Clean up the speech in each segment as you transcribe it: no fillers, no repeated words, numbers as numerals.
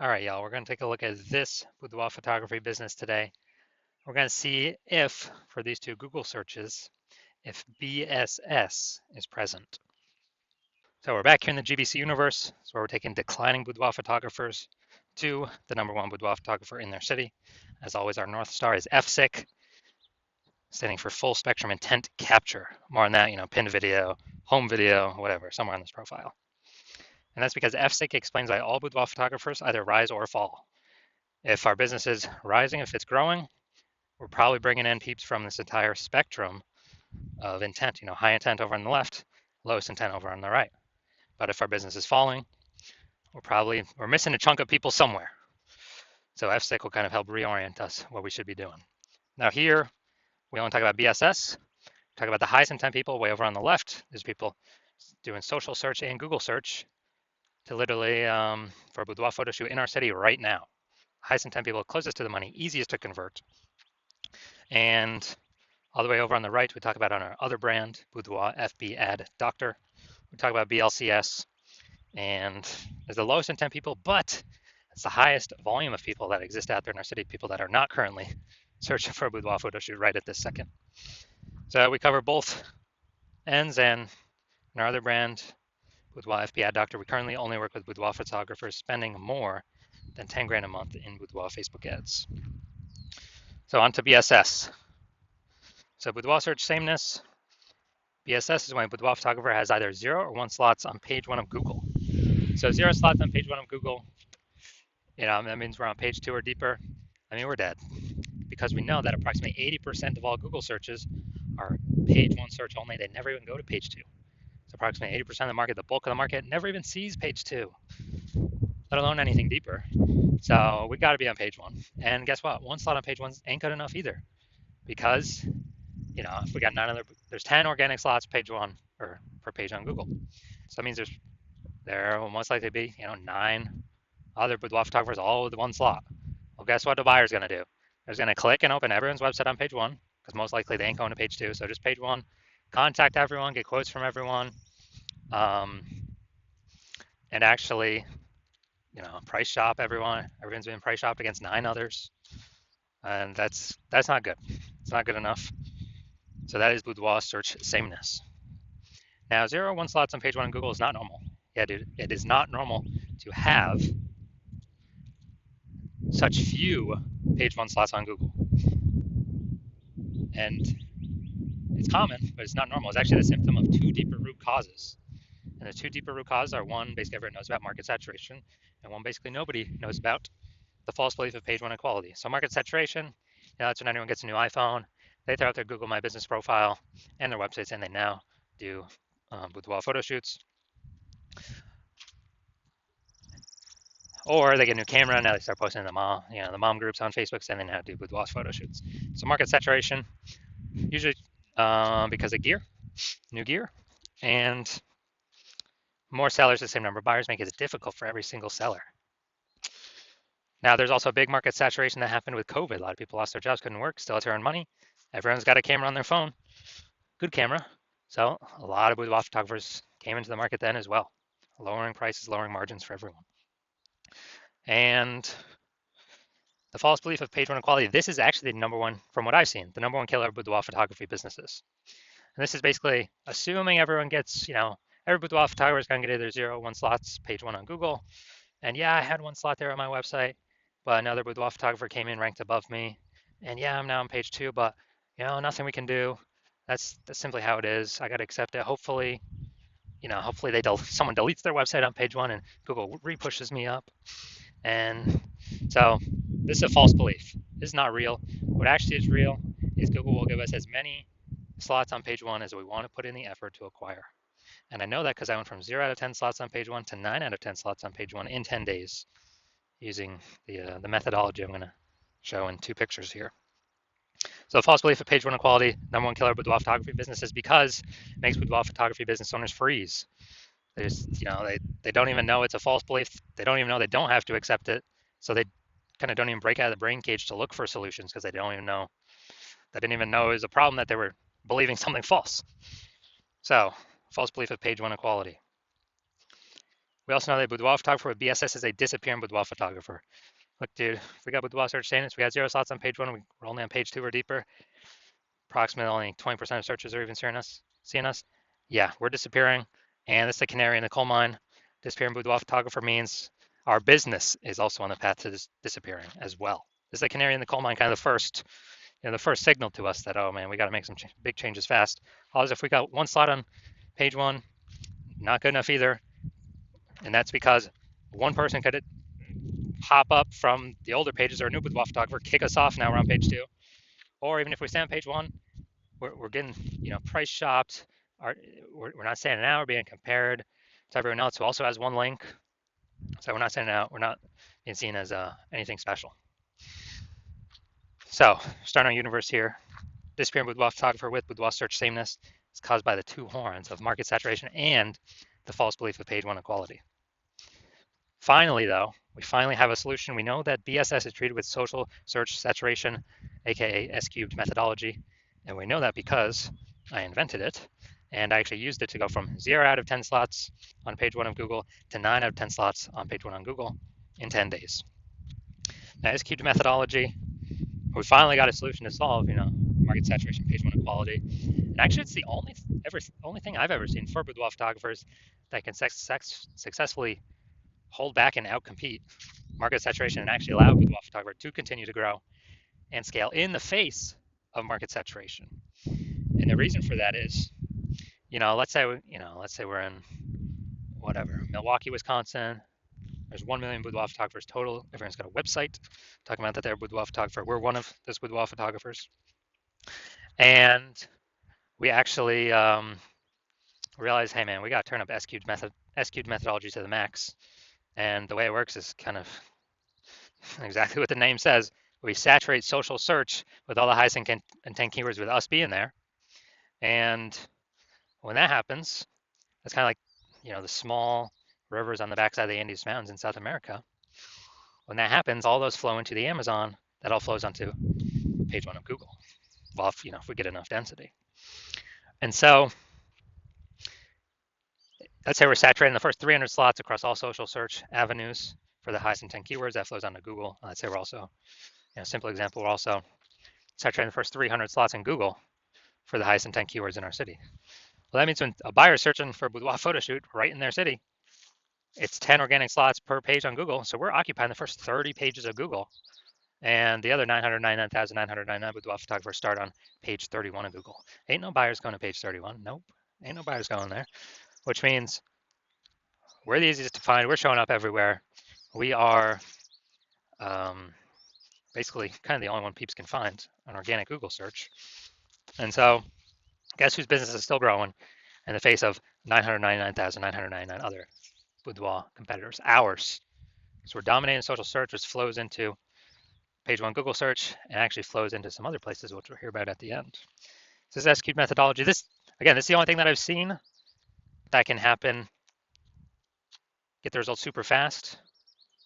All right, y'all, we're going to take a look at this boudoir photography business today. We're going to see if, for these two Google searches, if BSS is present. So we're back here in the GBC universe, so we're taking declining boudoir photographers to the #1 boudoir photographer in their city. As always, our North Star is FSIC, standing for full spectrum intent capture. More on that, pinned video, home video, whatever, somewhere on this profile. And that's because FSIC explains why all boudoir photographers either rise or fall. If our business is rising, if it's growing, we're probably bringing in peeps from this entire spectrum of intent, high intent over on the left, lowest intent over on the right. But if our business is falling, we're missing a chunk of people somewhere. So FSIC will kind of help reorient us what we should be doing. Now here, we only talk about BSS, talk about the highest intent people way over on the left. There's people doing social search and Google search to literally for a boudoir photo shoot in our city right now. Highest intent people closest to the money, easiest to convert. And all the way over on the right, we talk about on our other brand, Boudoir FB Ad Doctor. We talk about BLCS, and there's the lowest intent people, but it's the highest volume of people that exist out there in our city, people that are not currently searching for a boudoir photo shoot right at this second. So we cover both ends, and in our other brand, Boudoir FB Ad Doctor, we currently only work with boudoir photographers spending more than 10 grand a month in boudoir Facebook ads. So on to BSS. So boudoir search sameness. BSS is when a boudoir photographer has either 0 or 1 slots on page 1 of Google. So 0 slots on page 1 of Google, that means we're on page 2 or deeper. We're dead, because we know that approximately 80% of all Google searches are page 1 search only. They never even go to page 2. So approximately 80% of the market, the bulk of the market, never even sees page 2, let alone anything deeper. So we got to be on page 1. And guess what? 1 slot on page 1 ain't good enough either, because if we got there's 10 organic slots page 1 or per page on Google. So that means there will most likely be 9 other boudoir photographers all with 1 slot. Well, guess what the buyer's going to do? They're going to click and open everyone's website on page 1, because most likely they ain't going to page 2. So just page 1, contact everyone, get quotes from everyone, and actually, price shop everyone. Everyone's been price shopped against 9 others, and that's not good. It's not good enough. So that is boudoir search sameness. Now, 0 or 1 slots on page 1 on Google is not normal. Yeah, dude, it is not normal to have such few page 1 slots on Google. And it's common, but it's not normal. It's actually the symptom of 2 deeper root causes. And the 2 deeper root causes are, 1, basically everyone knows about market saturation, and 1, basically nobody knows about the false belief of page 1 equality. So market saturation, that's when anyone gets a new iPhone, they throw out their Google My Business profile and their websites, and they now do boudoir photo shoots. Or they get a new camera, and now they start posting in the mom groups on Facebook, saying they now do boudoir photo shoots. So market saturation, usually because of new gear, and more sellers, the same number of buyers, make it difficult for every single seller. Now, there's also a big market saturation that happened with COVID. A lot of people lost their jobs, couldn't work, still had to earn money. Everyone's got a camera on their phone, good camera. So a lot of boudoir photographers came into the market then as well, lowering prices, lowering margins for everyone. And the false belief of page 1 equality, this is actually the #1, from what I've seen, the #1 killer of boudoir photography businesses. And this is basically assuming everyone gets, every boudoir photographer is going to get either 0 or 1 slots, page 1 on Google. And yeah, I had 1 slot there on my website, but another boudoir photographer came in ranked above me. And yeah, I'm now on page 2, but nothing we can do. That's simply how it is. I got to accept it. Hopefully, someone deletes their website on page 1 and Google repushes me up. And so this is a false belief. This is not real. What actually is real is Google will give us as many slots on page 1 as we want to put in the effort to acquire. And I know that because I went from 0 out of 10 slots on page 1 to 9 out of 10 slots on page 1 in 10 days using the methodology I'm going to show in 2 pictures here. So the false belief of page 1 equality, #1 killer of boudoir photography business, is because it makes boudoir photography business owners freeze. They don't even know it's a false belief. They don't even know they don't have to accept it. So they kind of don't even break out of the brain cage to look for solutions, because they didn't even know it was a problem, that they were believing something false. So false belief of page 1 equality. We also know that boudoir photographer with BSS is a disappearing boudoir photographer. Look, dude, if we got boudoir search Sameness, we got 0 slots on page 1, we're only on page 2 or deeper. Approximately only 20% of searches are even seeing us. Yeah, we're disappearing, and this is the canary in the coal mine. Disappearing boudoir photographer means our business is also on the path to disappearing as well. This is the canary in the coal mine, kind of the first signal to us that, oh man, we got to make some big changes fast. Otherwise, if we got 1 slot on page 1, not good enough either, and that's because one person could hop up from the older pages or a new boudoir photographer, kick us off. Now we're on page 2, or even if we stay on page 1, we're getting price shopped. We're not standing out. We're being compared to everyone else who also has one link. So we're not standing out. We're not being seen as anything special. So starting our universe here. Disappearing boudoir photographer with boudoir search sameness is caused by the 2 horns of market saturation and the false belief of page 1 equality. Finally, though, we finally have a solution. We know that BSS is treated with social search saturation, aka S-cubed methodology, and we know that because I invented it, and I actually used it to go from 0 out of 10 slots on page 1 of Google to 9 out of 10 slots on page 1 on Google in 10 days. Now, S-cubed methodology, we finally got a solution to solve, market saturation, page 1 equality. And actually, it's the only thing I've ever seen for boudoir photographers that can successfully hold back and outcompete market saturation and actually allow boudoir photographer to continue to grow and scale in the face of market saturation. And the reason for that is, let's say we're in Milwaukee, Wisconsin. There's 1 million boudoir photographers total. Everyone's got a website talking about that they're a boudoir photographer. We're one of those boudoir photographers. And we actually realize, hey man, we got to turn up S-cubed methodology to the max. And the way it works is kind of exactly what the name says. We saturate social search with all the highest intent keywords with us being there. And when that happens, it's kind of like, the small rivers on the backside of the Andes Mountains in South America. When that happens, all those flow into the Amazon. That all flows onto page 1 of Google. Well, if we get enough density. And so let's say we're saturating the first 300 slots across all social search avenues for the highest intent keywords. That flows onto Google. Let's say we're also, simple example, we're also saturating the first 300 slots in Google for the highest intent keywords in our city. Well, that means when a buyer is searching for a boudoir photo shoot right in their city, it's 10 organic slots per page on Google. So we're occupying the first 30 pages of Google. And the other 999,999 boudoir photographers start on page 31 of Google. Ain't no buyers going to page 31. Nope. Ain't no buyers going there. Which means we're the easiest to find. We're showing up everywhere. We are basically kind of the only one peeps can find on organic Google search. And so guess whose business is still growing in the face of 999,999 other boudoir competitors? Ours. So we're dominating social search, which flows into page 1 Google search and actually flows into some other places, which we'll hear about at the end. So this S-cubed methodology. This is the only thing that I've seen that can happen, get the results super fast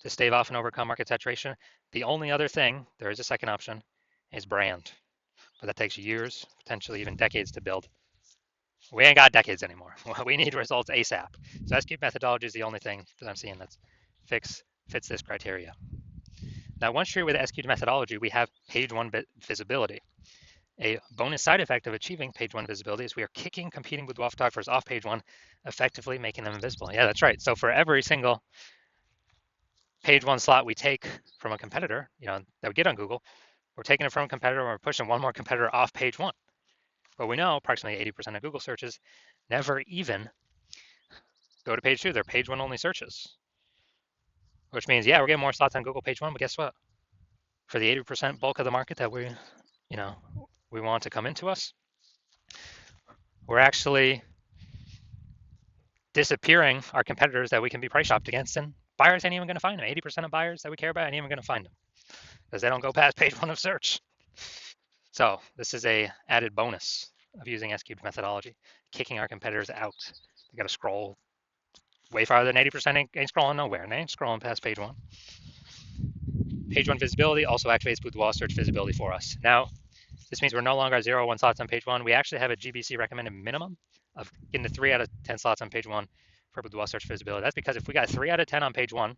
to stave off and overcome market saturation. The only other thing, there is a second option, is brand. But that takes years, potentially even decades to build. We ain't got decades anymore. We need results ASAP. So S-cubed methodology is the only thing that I'm seeing that fits this criteria. Now, once you're with S-cubed methodology, we have page 1 visibility. A bonus side effect of achieving page 1 visibility is we are kicking competing boudoir photographers off page 1, effectively making them invisible. Yeah, that's right. So for every single page 1 slot we take from a competitor, that we get on Google, we're taking it from a competitor and we're pushing one more competitor off page 1. But we know approximately 80% of Google searches never even go to page 2. They're page 1 only searches. Which means, yeah, we're getting more slots on Google page 1, but guess what? For the 80% bulk of the market that we want to come into us, we're actually disappearing our competitors that we can be price shopped against, and buyers ain't even going to find them. 80% of buyers that we care about ain't even going to find them because they don't go past page 1 of search. So this is a added bonus of using S-cubed methodology, kicking our competitors out. They got to scroll way farther than 80%. Ain't scrolling nowhere, and they ain't scrolling past page 1. Page 1 visibility also activates boudoir search visibility for us. Now, this means we're no longer at 0 or 1 slots on page 1. We actually have a GBC recommended minimum of getting to 3 out of 10 slots on page 1 for boudoir search visibility. That's because if we got 3 out of 10 on page 1,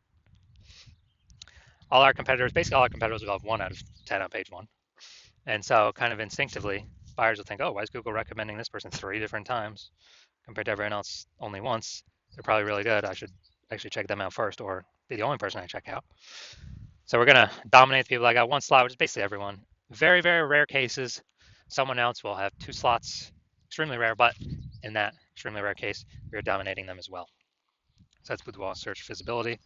all our competitors, basically all our competitors will have 1 out of 10 on page 1. And so kind of instinctively, buyers will think, oh, why is Google recommending this person 3 different times compared to everyone else only once? They're probably really good. I should actually check them out first, or be the only person I check out. So we're going to dominate the people that got 1 slot, which is basically everyone. Very, very rare cases, someone else will have 2 slots. Extremely rare, but in that extremely rare case, we're dominating them as well. So that's boudoir search visibility.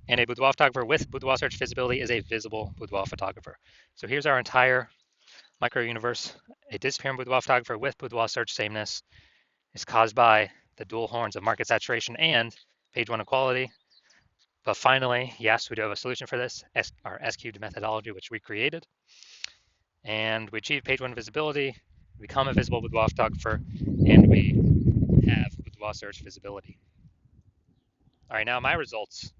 And a boudoir photographer with boudoir search visibility is a visible boudoir photographer. So here's our entire micro universe. A disappearing boudoir photographer with boudoir search sameness is caused by the dual horns of market saturation and page 1 equality. But finally, yes, we do have a solution for this, our S-cubed methodology, which we created. And we achieve page 1 visibility, become a visible boudoir photographer, and we have boudoir search visibility. All right, now my results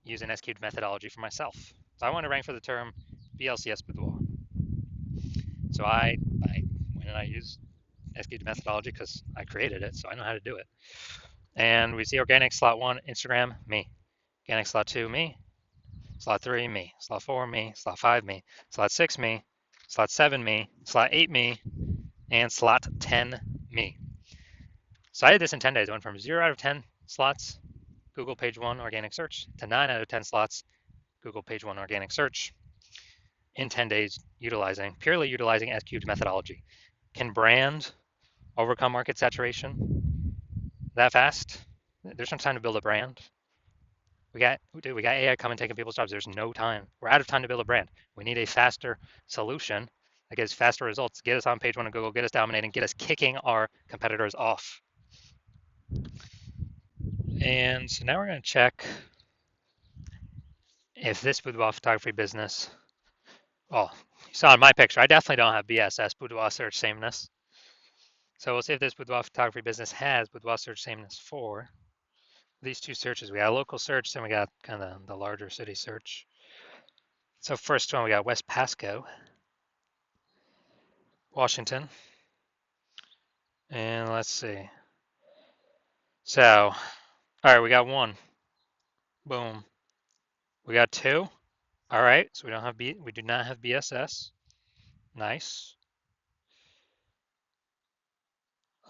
use an S-cubed methodology for myself. So I want to rank for the term BLCS boudoir. So when I use S-cubed methodology because I created it, so I know how to do it. And we see organic slot 1, Instagram, me. Organic slot 2, me. Slot 3, me. Slot 4, me. Slot 5, me. Slot 6, me. Slot 7, me. Slot 8, me. And slot 10, me. So I did this in 10 days. I went from 0 out of 10 slots, Google page 1 organic search, to 9 out of 10 slots, Google page 1 organic search in 10 days, purely utilizing S-cubed methodology. Can brand overcome market saturation that fast? There's no time to build a brand. We got AI coming taking people's jobs. There's no time. We're out of time to build a brand. We need a faster solution that gives faster results, get us on page 1 of Google, get us dominating, get us kicking our competitors off. And so now we're going to check if this boudoir photography business, well, you saw in my picture, I definitely don't have BSS, boudoir search sameness. So we'll see if this boudoir photography business has boudoir search sameness for these 2 searches. We got a local search, then we got kind of the larger city search. So first one, we got West Pasco, Washington. And let's see. So, all right, we got 1. Boom. We got 2. All right, so we do not have BSS. Nice.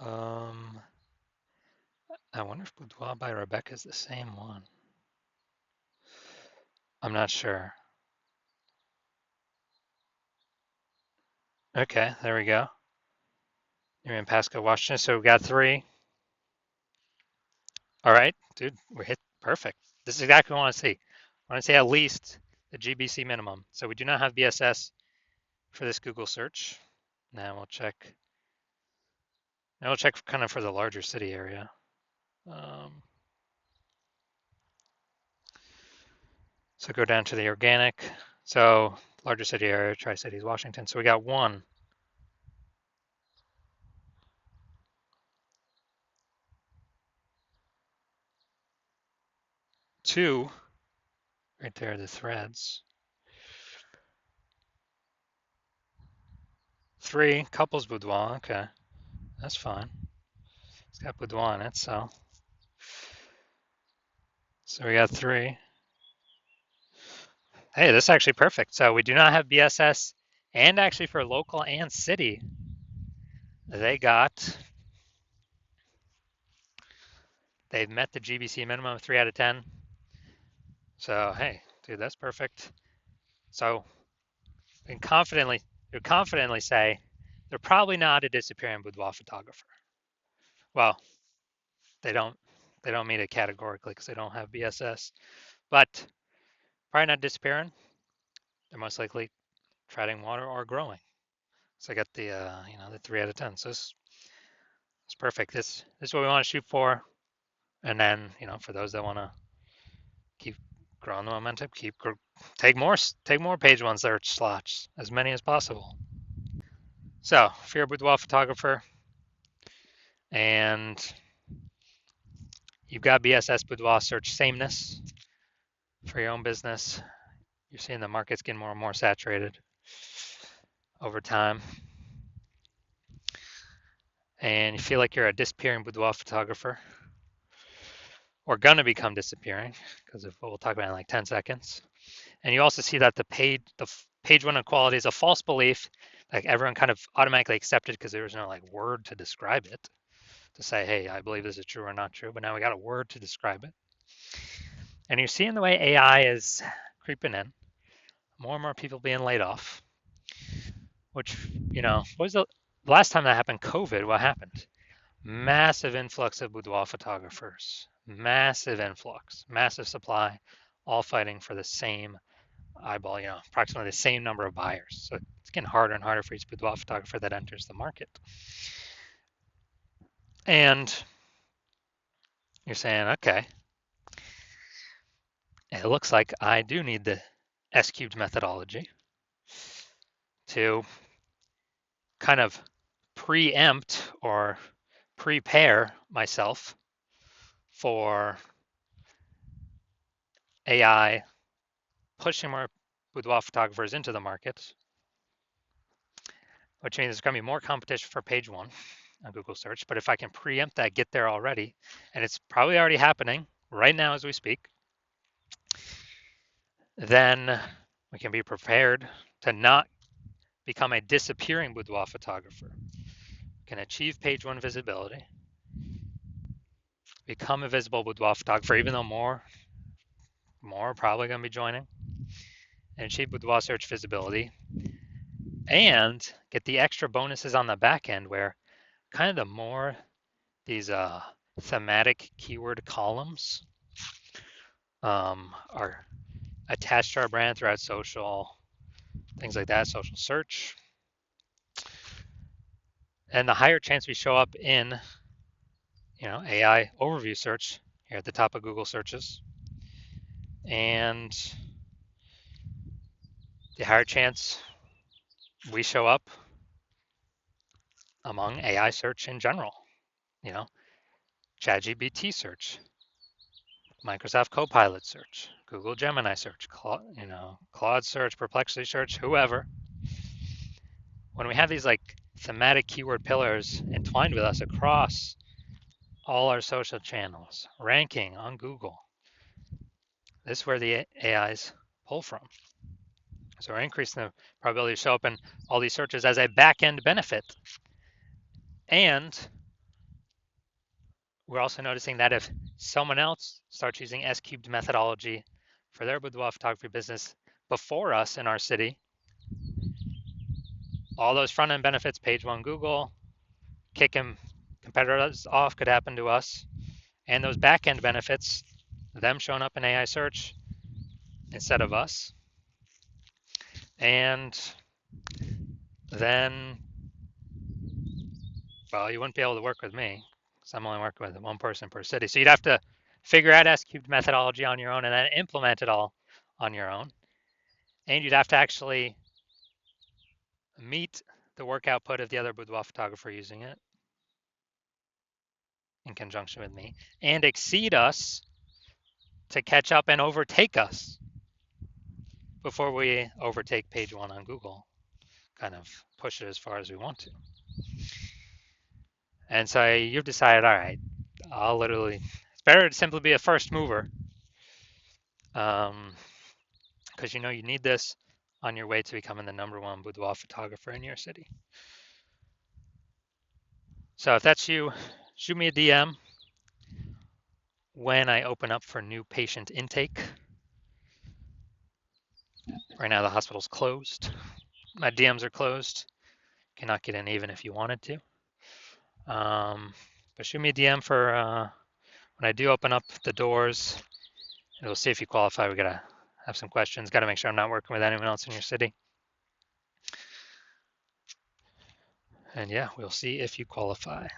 I wonder if Boudoir by Rebecca is the same one. I'm not sure. Okay, there we go. You're in Pasco, Washington. So we got 3. All right, dude, we're hit perfect. This is exactly what I want to see. I want to see at least the GBC minimum. So we do not have BSS for this Google search. Now we'll check. Now we'll check kind of for the larger city area. So go down to the organic. So larger city area, Tri-Cities, Washington. So we got 1. 2, right there, the threads. 3, couples boudoir. Okay, that's fine. It's got boudoir in it, so we got 3. Hey, this is actually perfect. So we do not have BSS, and actually for local and city, they've met the GBC minimum of 3 out of 10. So hey, dude, that's perfect. So we can confidently say they're probably not a disappearing boudoir photographer. Well, they don't meet it categorically because they don't have BSS, but probably not disappearing. They're most likely treading water or growing. So I got the the 3 out of 10. So it's perfect. This is what we want to shoot for. And then for those that want to keep growing the momentum, take more page 1 search slots, as many as possible. So if you're a boudoir photographer and you've got BSS boudoir search sameness for your own business, you're seeing the market's getting more and more saturated over time, and you feel like you're a disappearing boudoir photographer, or going to become disappearing because of what we'll talk about in like 10 seconds. And you also see that the page one equality is a false belief, like everyone kind of automatically accepted because there was no like word to describe it, to say, hey, I believe this is true or not true, but now we got a word to describe it. And you're seeing the way AI is creeping in, more and more people being laid off, which, what was the last time that happened? COVID, what happened? Massive influx of boudoir photographers, massive influx, massive supply, all fighting for the same eyeball, approximately the same number of buyers. So it's getting harder and harder for each boudoir photographer that enters the market. And you're saying, okay, it looks like I do need the S cubed methodology to kind of preempt or prepare myself for AI pushing more boudoir photographers into the market, which means there's going to be more competition for page one on Google search. But if I can preempt that, get there already, and it's probably already happening right now as we speak, then we can be prepared to not become a disappearing boudoir photographer. We can achieve page one visibility, become a visible boudoir photographer, even though more are probably going to be joining, and achieve boudoir search visibility, and get the extra bonuses on the back end where kind of the more these thematic keyword columns are attached to our brand throughout social, things like that, social search, and the higher chance we show up in AI overview search here at the top of Google searches, and the higher chance we show up among AI search in general, ChatGPT search, Microsoft Copilot search, Google Gemini search, Claude search, Perplexity search, whoever. When we have these like thematic keyword pillars entwined with us across all our social channels, ranking on Google, this is where the AIs pull from. So we're increasing the probability to show up in all these searches as a back-end benefit. And we're also noticing that if someone else starts using S cubed methodology for their boudoir photography business before us in our city, all those front-end benefits, page one Google, kicking competitors off could happen to us. And those back-end benefits, them showing up in AI search instead of us. And then, well, you wouldn't be able to work with me because I'm only working with one person per city. So you'd have to figure out S cubed methodology on your own and then implement it all on your own. And you'd have to actually meet the work output of the other boudoir photographer using it in conjunction with me and exceed us to catch up and overtake us before we overtake page one on Google, kind of push it as far as we want to. And so you've decided, all right, it's better to simply be a first mover, because you need this on your way to becoming the #1 boudoir photographer in your city. So if that's you, shoot me a DM when I open up for new patient intake. Right now the hospital's closed. My DMs are closed. Cannot get in even if you wanted to. But shoot me a DM for when I do open up the doors, and we'll see if you qualify. We gotta have some questions. Gotta make sure I'm not working with anyone else in your city. And yeah, we'll see if you qualify.